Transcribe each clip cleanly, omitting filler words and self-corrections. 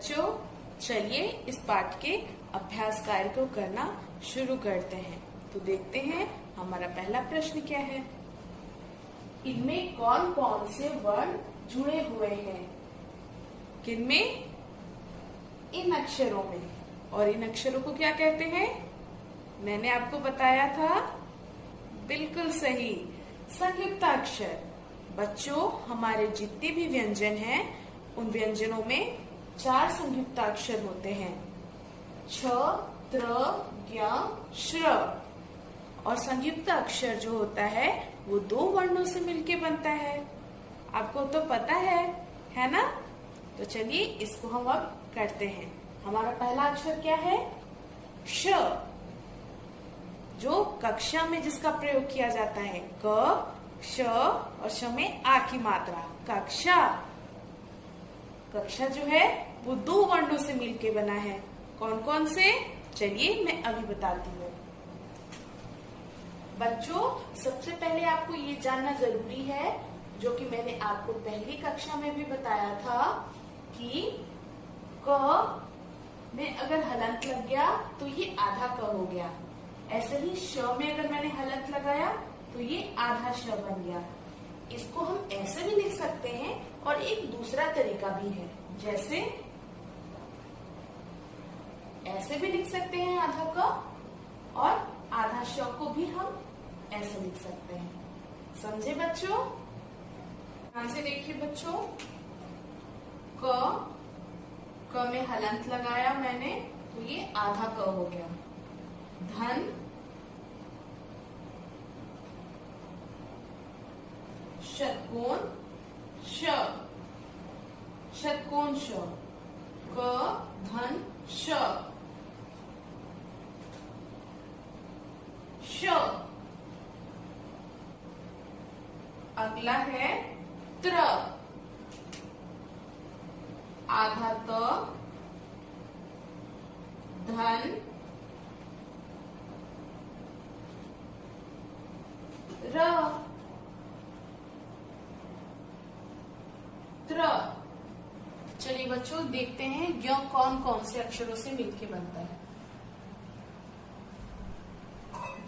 बच्चों, चलिए इस पाठ के अभ्यास कार्य को करना शुरू करते हैं। तो देखते हैं हमारा पहला प्रश्न क्या है। इनमें कौन कौन से वर्ण जुड़े हुए हैं? किनमें? इन अक्षरों में। और इन अक्षरों को क्या कहते हैं? मैंने आपको बताया था, बिल्कुल सही, संयुक्ताक्षर। बच्चों, हमारे जितने भी व्यंजन हैं उन व्यंजनों में 4 संयुक्ताक्षर होते हैं, छ, त्र, ज्ञ, श्र। और संयुक्त अक्षर जो होता है वो 2 वर्णों से मिलके बनता है। आपको तो पता है ना? तो चलिए इसको हम अब करते हैं। हमारा पहला अक्षर क्या है? श, जो कक्षा में जिसका प्रयोग किया जाता है। क, श और श में आ की मात्रा, कक्षा। कक्षा जो है वो 2 वर्णों से मिलके बना है। कौन कौन से? चलिए मैं अभी बताती हूँ। बच्चों, सबसे पहले आपको ये जानना जरूरी है, जो कि मैंने आपको पहली कक्षा में भी बताया था, कि क में अगर हलंत लग गया तो ये आधा क हो गया। ऐसे ही श में अगर मैंने हलंत लगाया तो ये आधा श बन गया। इसको हम ऐसे भी लिख सकते हैं और एक दूसरा तरीका भी है, जैसे ऐसे भी लिख सकते हैं आधा क, और आधा श को भी हम ऐसे लिख सकते हैं। समझे बच्चों? ध्यान से देखिए बच्चों, क में हलंत लगाया मैंने तो ये आधा क हो गया। धन, षटकोण श, षटकोण श, क, धन, श, श। अगला है त्र, आधा त, धन, र, त्र। चलिए बच्चों, देखते हैं ज्ञ कौन कौन से अक्षरों से मिलके बनता है।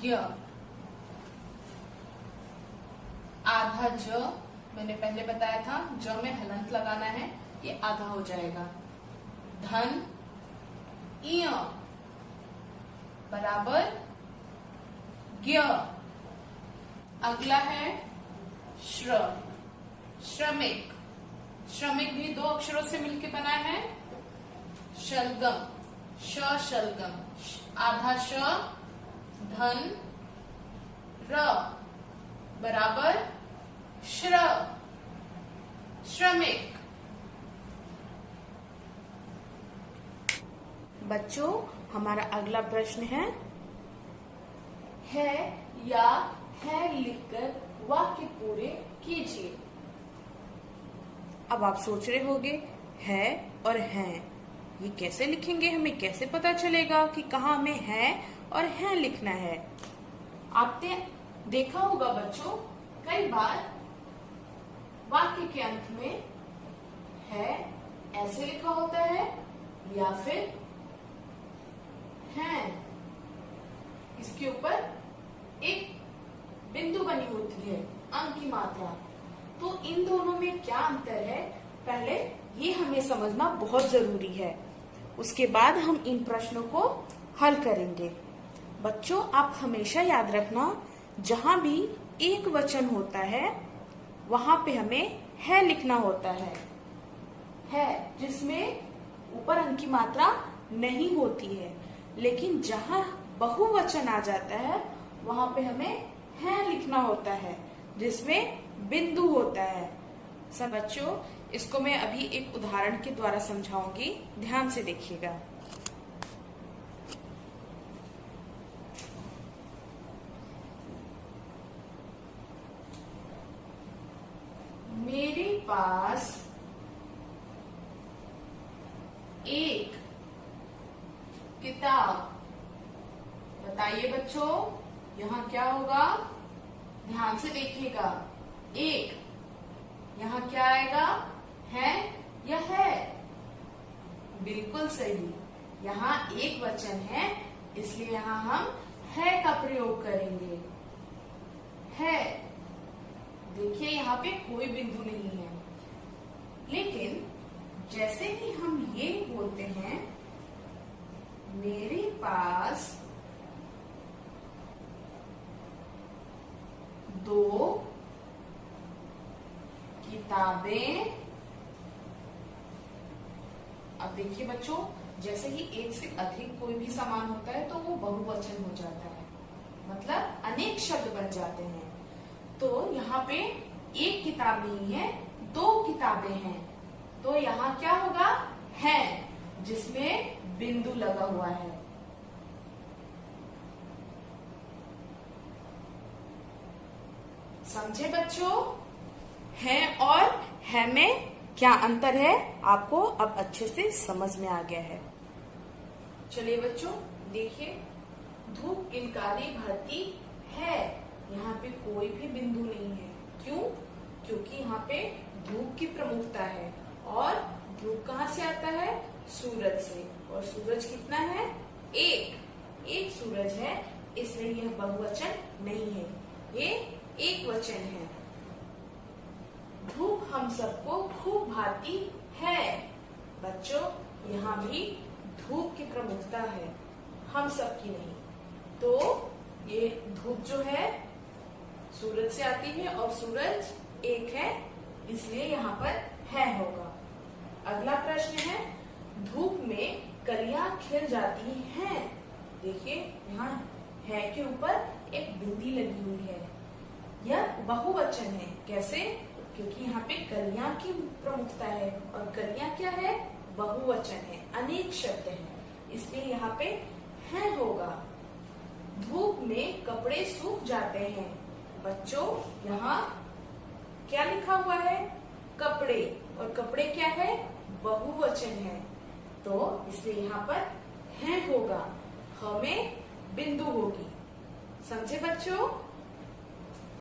ज्ञ, आधा ज, मैंने पहले बताया था, ज में हलंत लगाना है, ये आधा हो जाएगा। धन, इय बराबर ज्ञ। अगला है श्र, श्रमिक। श्रमिक भी 2 अक्षरों से मिलके बना है। शलगम, श, शलगम, आधा श, धन, र बराबर श्र, श्रमिक। बच्चों, हमारा अगला प्रश्न है या है लिखकर वाक्य पूरे कीजिए। अब आप सोच रहे होंगे, है और हैं ये कैसे लिखेंगे? हमें कैसे पता चलेगा कि कहाँ हमें है और हैं लिखना है? आपने देखा होगा बच्चों, कई बार वाक्य के अंत में है ऐसे लिखा होता है, या फिर हैं इसके ऊपर एक बिंदु बनी होती है, अंक की मात्रा। तो इन दोनों में क्या अंतर है, पहले ये हमें समझना बहुत जरूरी है। उसके बाद हम इन प्रश्नों को हल करेंगे। बच्चों, आप हमेशा याद रखना, जहां भी एक वचन होता है वहां पे हमें है लिखना होता है, जिसमें ऊपर अंक की मात्रा नहीं होती है। लेकिन जहां बहुवचन आ जाता है वहां पे हमें है लिखना होता है, जिसमें बिंदु होता है। सब बच्चों, इसको मैं अभी एक उदाहरण के द्वारा समझाऊंगी, ध्यान से देखिएगा। मेरे पास एक किताब। बताइए बच्चों, यहाँ क्या होगा? ध्यान से देखिएगा। एक, यहाँ क्या आएगा? है या है? बिल्कुल सही। यहाँ एक वचन है, इसलिए यहाँ हम है का प्रयोग करेंगे। है, देखिए यहाँ पे कोई बिंदु नहीं है, लेकिन जैसे ही हम ये बोलते हैं, मेरे पास 2 किताबें। अब देखिए बच्चों, जैसे ही एक से अधिक कोई भी सामान होता है तो वो बहुवचन हो जाता है, मतलब अनेक शब्द बन जाते हैं। तो यहाँ पे एक किताब नहीं है, 2 किताबें हैं, तो यहाँ क्या होगा? है, जिसमें बिंदु लगा हुआ है। समझे बच्चों? है और है में क्या अंतर है, आपको अब अच्छे से समझ में आ गया है। चलिए बच्चों देखिए, धूप किलकारी भरती है, यहाँ पे कोई भी बिंदु नहीं है। क्यों? क्योंकि यहाँ पे धूप की प्रमुखता है, और धूप कहाँ से आता है? सूरज से, और सूरज कितना है? एक सूरज है, इसलिए यह बहुवचन नहीं है, ये एक वचन है। धूप हम सबको खूब भाती है। बच्चों, यहाँ भी धूप की प्रमुखता है, हम सब की नहीं। तो ये धूप जो है सूरज से आती है, और सूरज एक है, इसलिए यहाँ पर है होगा। अगला प्रश्न है, धूप में कलियां खिल जाती हैं। देखिए यहाँ है के ऊपर एक बिंदी लगी हुई है, यह बहुवचन है। कैसे? क्योंकि यहाँ पे कलियां की प्रमुखता है, और कलियां क्या है? बहुवचन है, अनेक शब्द हैं, इसलिए यहाँ पे है होगा। धूप में कपड़े सूख जाते हैं। बच्चों, यहाँ क्या लिखा हुआ है? कपड़े, और कपड़े क्या है? बहुवचन है, तो इसलिए यहाँ पर है होगा, हमें बिंदु होगी। समझे बच्चों?